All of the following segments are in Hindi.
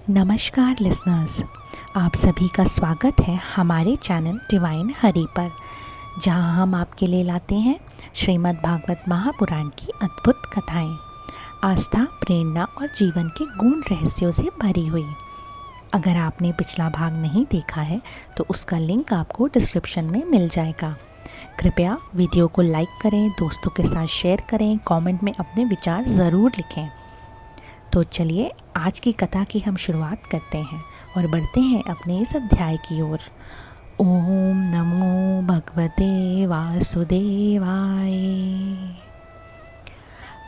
नमस्कार लिसनर्स, आप सभी का स्वागत है हमारे चैनल डिवाइन हरि पर, जहां हम आपके लिए लाते हैं श्रीमद् भागवत महापुराण की अद्भुत कथाएं, आस्था, प्रेरणा और जीवन के गूढ़ रहस्यों से भरी हुई। अगर आपने पिछला भाग नहीं देखा है तो उसका लिंक आपको डिस्क्रिप्शन में मिल जाएगा। कृपया वीडियो को लाइक करें, दोस्तों के साथ शेयर करें, कमेंट में अपने विचार ज़रूर लिखें। तो चलिए आज की कथा की हम शुरुआत करते हैं और बढ़ते हैं अपने इस अध्याय की ओर। ओम नमो भगवते वासुदेवाय।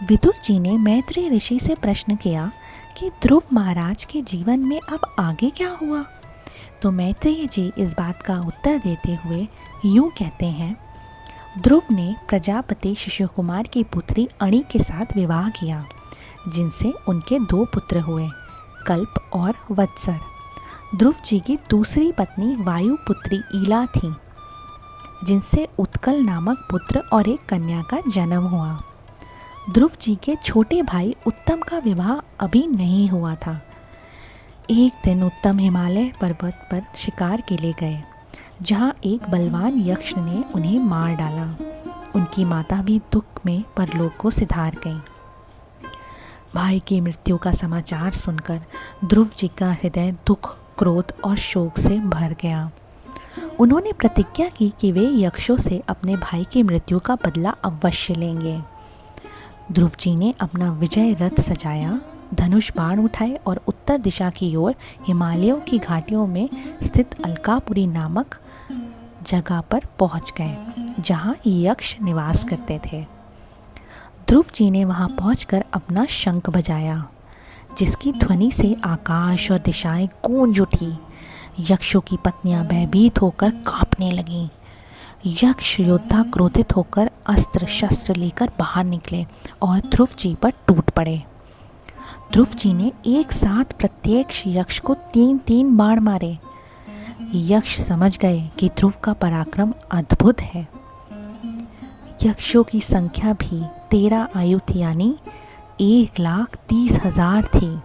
विदुर जी ने मैत्री ऋषि से प्रश्न किया कि ध्रुव महाराज के जीवन में अब आगे क्या हुआ। तो मैत्रेय जी इस बात का उत्तर देते हुए यूँ कहते हैं, ध्रुव ने प्रजापति शिशुकुमार की पुत्री अणि के साथ विवाह किया, जिनसे उनके 2 पुत्र हुए, कल्प और वत्सर। ध्रुव जी की दूसरी पत्नी वायुपुत्री ईला थी, जिनसे उत्कल नामक पुत्र और एक कन्या का जन्म हुआ। ध्रुव जी के छोटे भाई उत्तम का विवाह अभी नहीं हुआ था। एक दिन उत्तम हिमालय पर्वत पर शिकार के लिए गए, जहाँ एक बलवान यक्ष ने उन्हें मार डाला। उनकी माता भी दुख में परलोक को सिधार गई। भाई की मृत्यु का समाचार सुनकर ध्रुव जी का हृदय दुख, क्रोध और शोक से भर गया। उन्होंने प्रतिज्ञा की कि वे यक्षों से अपने भाई की मृत्यु का बदला अवश्य लेंगे। ध्रुव जी ने अपना विजय रथ सजाया, धनुष बाण उठाए और उत्तर दिशा की ओर हिमालयों की घाटियों में स्थित अलकापुरी नामक जगह पर पहुंच गए, जहां यक्ष निवास करते थे। ध्रुव जी ने वहां पहुंचकर अपना शंख बजाया, जिसकी ध्वनि से आकाश और दिशाएं गूंज उठी। यक्षों की पत्नियां भयभीत होकर कांपने लगीं। यक्ष योद्धा क्रोधित होकर अस्त्र शस्त्र लेकर बाहर निकले और ध्रुव जी पर टूट पड़े। ध्रुव जी ने एक साथ प्रत्येक यक्ष को 3-3 बाण मारे। यक्ष समझ गए कि ध्रुव का पराक्रम अद्भुत है। यक्षों की संख्या भी 13 आयु थी, यानी 1,30,000 थी।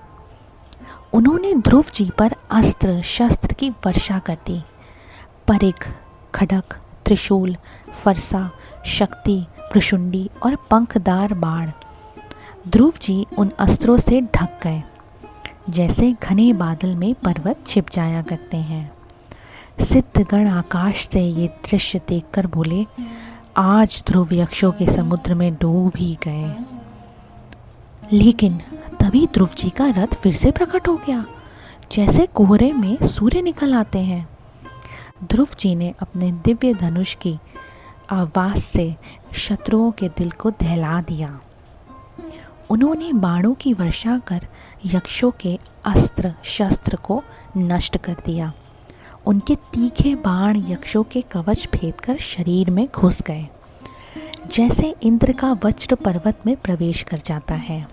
उन्होंने ध्रुव जी पर अस्त्र शस्त्र की वर्षा कर दी। परिघ, खड्ग, त्रिशूल, फरसा, शक्ति, भ्रुशुंडी और पंखदार बाण। ध्रुव जी उन अस्त्रों से ढक गए, जैसे घने बादल में पर्वत छिप जाया करते हैं। सिद्धगण आकाश से ये दृश्य देखकर बोले, आज ध्रुव यक्षों के समुद्र में डूब ही गए। लेकिन तभी ध्रुव जी का रथ फिर से प्रकट हो गया, जैसे कोहरे में सूर्य निकल आते हैं। ध्रुव जी ने अपने दिव्य धनुष की आवाज से शत्रुओं के दिल को दहला दिया। उन्होंने बाणों की वर्षा कर यक्षों के अस्त्र शस्त्र को नष्ट कर दिया। उनके तीखे बाण यक्षों के कवच भेदकर शरीर में घुस गए, जैसे इंद्र का वज्र पर्वत में प्रवेश कर जाता है।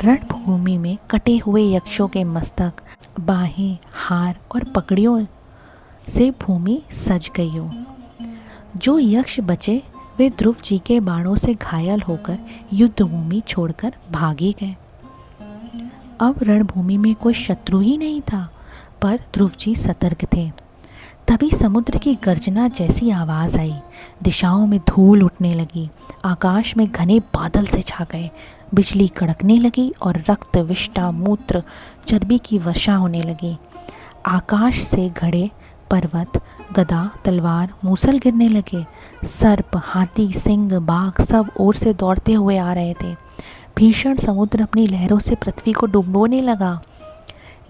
रणभूमि में कटे हुए यक्षों के मस्तक, बाहें, हार और पगड़ियों से भूमि सज गई हो। जो यक्ष बचे वे ध्रुव जी के बाणों से घायल होकर युद्ध भूमि छोड़कर भागी गए। अब रणभूमि में कोई शत्रु ही नहीं था, पर ध्रुव जी सतर्क थे। तभी समुद्र की गर्जना जैसी आवाज़ आई, दिशाओं में धूल उठने लगी, आकाश में घने बादल से छा गए, बिजली कड़कने लगी और रक्त, विष्ठा, मूत्र, चर्बी की वर्षा होने लगी। आकाश से घड़े, पर्वत, गदा, तलवार, मूसल गिरने लगे। सर्प, हाथी, सिंह, बाघ सब ओर से दौड़ते हुए आ रहे थे। भीषण समुद्र अपनी लहरों से पृथ्वी को डुबोने लगा।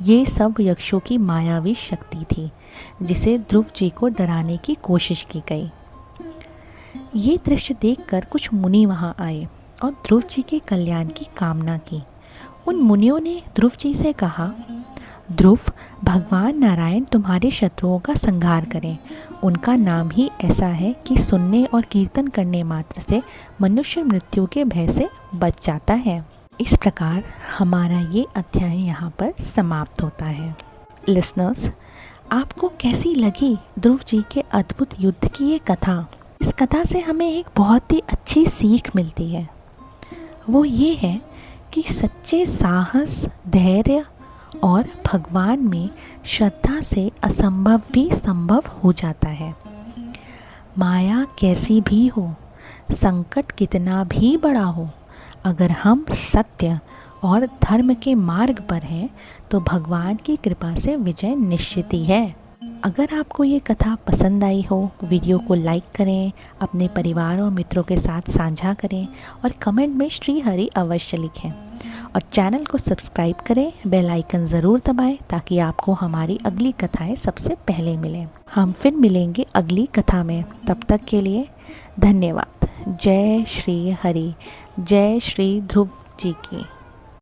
ये सब यक्षों की मायावी शक्ति थी, जिसे ध्रुव जी को डराने की कोशिश की गई। ये दृश्य देखकर कुछ मुनि वहाँ आए और ध्रुव जी के कल्याण की कामना की। उन मुनियों ने ध्रुव जी से कहा, ध्रुव, भगवान नारायण तुम्हारे शत्रुओं का संहार करें। उनका नाम ही ऐसा है कि सुनने और कीर्तन करने मात्र से मनुष्य मृत्यु के भय से बच जाता है। इस प्रकार हमारा ये अध्याय यहाँ पर समाप्त होता है। लिसनर्स, आपको कैसी लगी ध्रुव जी के अद्भुत युद्ध की ये कथा? इस कथा से हमें एक बहुत ही अच्छी सीख मिलती है। वो ये है कि सच्चे साहस, धैर्य और भगवान में श्रद्धा से असंभव भी संभव हो जाता है। माया कैसी भी हो, संकट कितना भी बड़ा हो, अगर हम सत्य और धर्म के मार्ग पर हैं तो भगवान की कृपा से विजय निश्चित ही है। अगर आपको ये कथा पसंद आई हो, वीडियो को लाइक करें, अपने परिवार और मित्रों के साथ साझा करें और कमेंट में श्री हरि अवश्य लिखें और चैनल को सब्सक्राइब करें। बेल आइकन ज़रूर दबाएं ताकि आपको हमारी अगली कथाएं सबसे पहले मिलें। हम फिर मिलेंगे अगली कथा में, तब तक के लिए धन्यवाद। जय श्री हरि, जय श्री ध्रुव जी की।